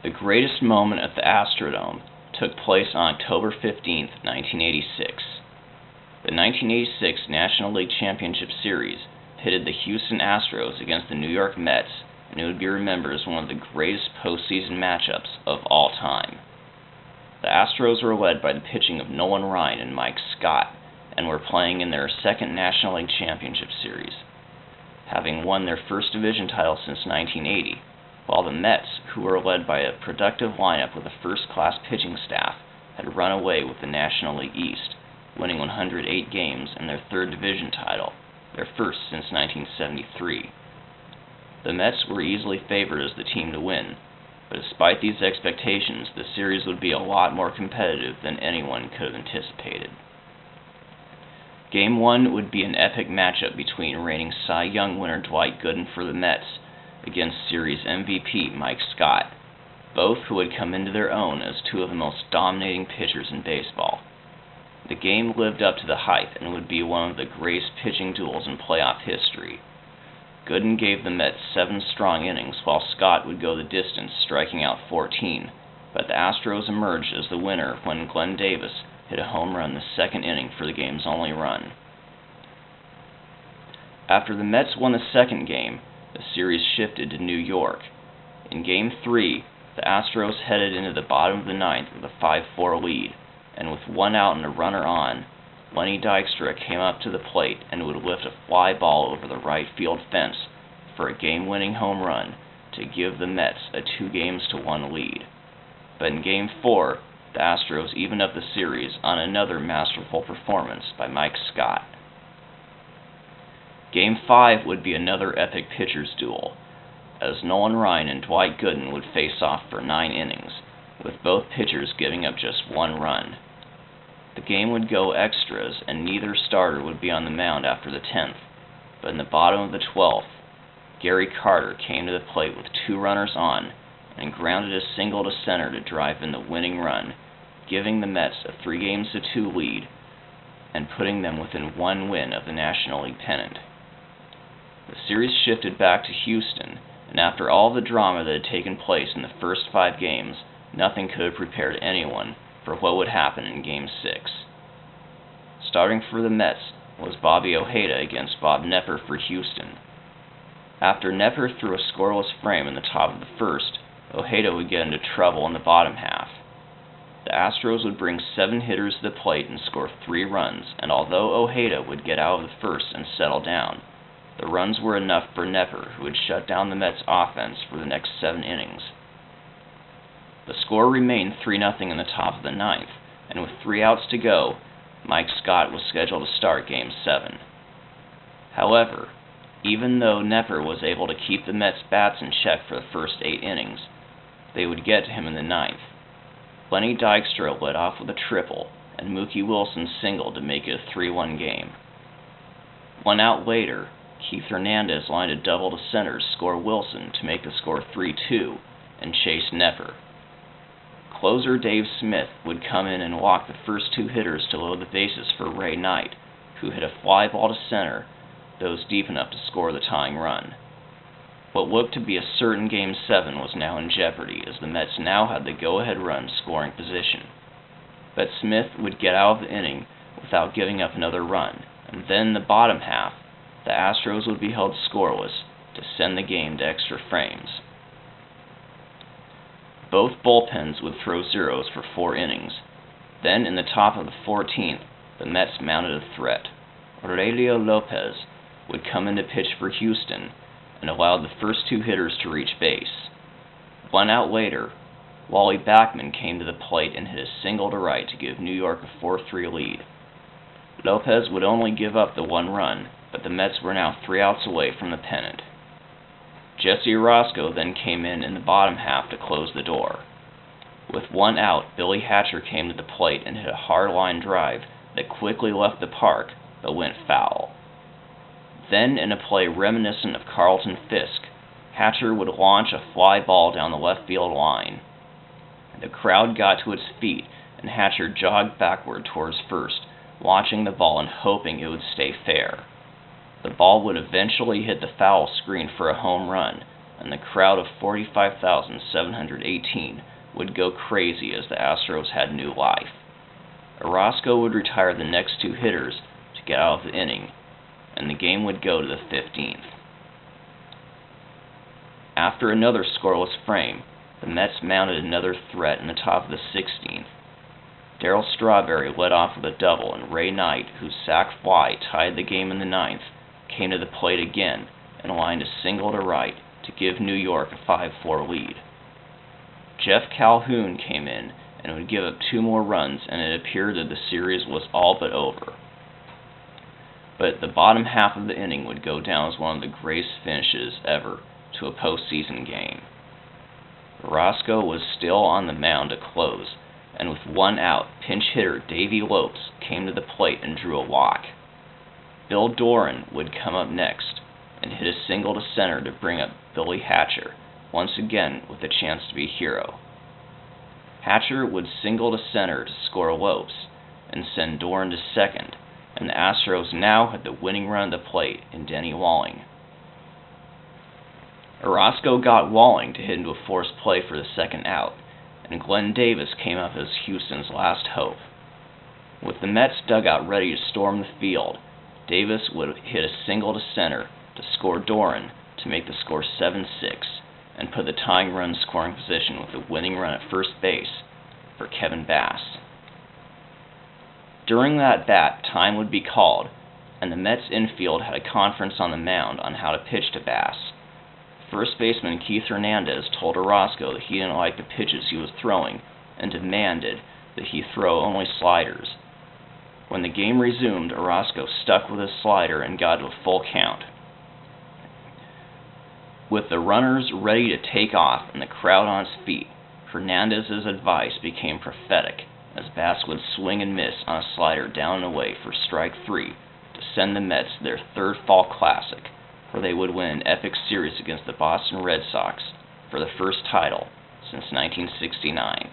The greatest moment at the Astrodome took place on October 15, 1986. The 1986 National League Championship Series pitted the Houston Astros against the New York Mets, and it would be remembered as one of the greatest postseason matchups of all time. The Astros were led by the pitching of Nolan Ryan and Mike Scott, and were playing in their second National League Championship Series, having won their first division title since 1980, while the Mets, who were led by a productive lineup with a first-class pitching staff, had run away with the National League East, winning 108 games and their third division title, their first since 1973. The Mets were easily favored as the team to win, but despite these expectations, the series would be a lot more competitive than anyone could have anticipated. Game 1 would be an epic matchup between reigning Cy Young winner Dwight Gooden for the Mets against series MVP Mike Scott, both who had come into their own as two of the most dominating pitchers in baseball. The game lived up to the hype and would be one of the greatest pitching duels in playoff history. Gooden gave the Mets 7 strong innings, while Scott would go the distance, striking out 14, but the Astros emerged as the winner when Glenn Davis hit a home run the second inning for the game's only run. After the Mets won the second game, the series shifted to New York. In Game 3, the Astros headed into the bottom of the ninth with a 5-4 lead, and with one out and a runner on, Lenny Dykstra came up to the plate and would lift a fly ball over the right field fence for a game-winning home run to give the Mets a 2-1 lead. But in Game 4, the Astros evened up the series on another masterful performance by Mike Scott. Game 5 would be another epic pitchers' duel, as Nolan Ryan and Dwight Gooden would face off for 9 innings, with both pitchers giving up just 1 run. The game would go extras, and neither starter would be on the mound after the 10th, but in the bottom of the 12th, Gary Carter came to the plate with 2 runners on and grounded a single to center to drive in the winning run, giving the Mets a 3-2 lead and putting them within 1 win of the National League pennant. The series shifted back to Houston, and after all the drama that had taken place in the first 5 games, nothing could have prepared anyone for what would happen in Game 6. Starting for the Mets was Bobby Ojeda against Bob Knepper for Houston. After Knepper threw a scoreless frame in the top of the first, Ojeda would get into trouble in the bottom half. The Astros would bring 7 hitters to the plate and score 3 runs, and although Ojeda would get out of the first and settle down, the runs were enough for Knepper, who would shut down the Mets' offense for the next 7 innings. The score remained 3-0 in the top of the 9th, and with 3 outs to go, Mike Scott was scheduled to start Game 7. However, even though Knepper was able to keep the Mets' bats in check for the first 8 innings, they would get to him in the 9th. Lenny Dykstra led off with a triple, and Mookie Wilson singled to make it a 3-1 game. 1 out later, Keith Hernandez lined a double to center to score Wilson to make the score 3-2 and chase Knepper. Closer Dave Smith would come in and walk the first 2 hitters to load the bases for Ray Knight, who hit a fly ball to center that was deep enough to score the tying run. What looked to be a certain Game 7 was now in jeopardy, as the Mets now had the go-ahead run scoring position. But Smith would get out of the inning without giving up another run, and then in the bottom half, the Astros would be held scoreless to send the game to extra frames. Both bullpens would throw zeros for 4 innings. Then, in the top of the 14th, the Mets mounted a threat. Aurelio Lopez would come in to pitch for Houston and allowed the first 2 hitters to reach base. 1 out later, Wally Backman came to the plate and hit a single to right to give New York a 4-3 lead. Lopez would only give up the 1 run, but the Mets were now 3 outs away from the pennant. Jesse Orosco then came in the bottom half to close the door. With 1 out, Billy Hatcher came to the plate and hit a hard line drive that quickly left the park but went foul. Then, in a play reminiscent of Carlton Fisk, Hatcher would launch a fly ball down the left field line. The crowd got to its feet, and Hatcher jogged backward towards first, watching the ball and hoping it would stay fair. The ball would eventually hit the foul screen for a home run, and the crowd of 45,718 would go crazy as the Astros had new life. Orozco would retire the next two hitters to get out of the inning, and the game would go to the 15th. After another scoreless frame, the Mets mounted another threat in the top of the 16th. Darryl Strawberry led off with a double, and Ray Knight, whose sac fly tied the game in the 9th, came to the plate again and lined a single to right to give New York a 5-4 lead. Jeff Calhoun came in and would give up 2 more runs, and it appeared that the series was all but over. But the bottom half of the inning would go down as one of the greatest finishes ever to a postseason game. Orozco was still on the mound to close, and with 1 out, pinch hitter Davey Lopes came to the plate and drew a walk. Bill Doran would come up next and hit a single to center to bring up Billy Hatcher, once again with a chance to be a hero. Hatcher would single to center to score Lopes and send Doran to second, and the Astros now had the winning run at the plate in Denny Walling. Orozco got Walling to hit into a forced play for the second out, and Glenn Davis came up as Houston's last hope. With the Mets dugout ready to storm the field, Davis would hit a single to center to score Doran to make the score 7-6 and put the tying run in scoring position with a winning run at first base for Kevin Bass. During that bat, time would be called, and the Mets infield had a conference on the mound on how to pitch to Bass. First baseman Keith Hernandez told Orozco that he didn't like the pitches he was throwing and demanded that he throw only sliders. When the game resumed, Orozco stuck with his slider and got to a full count. With the runners ready to take off and the crowd on its feet, Hernandez's advice became prophetic as Bass would swing and miss on a slider down and away for strike 3 to send the Mets their 3rd fall classic, where they would win an epic series against the Boston Red Sox for the first title since 1969.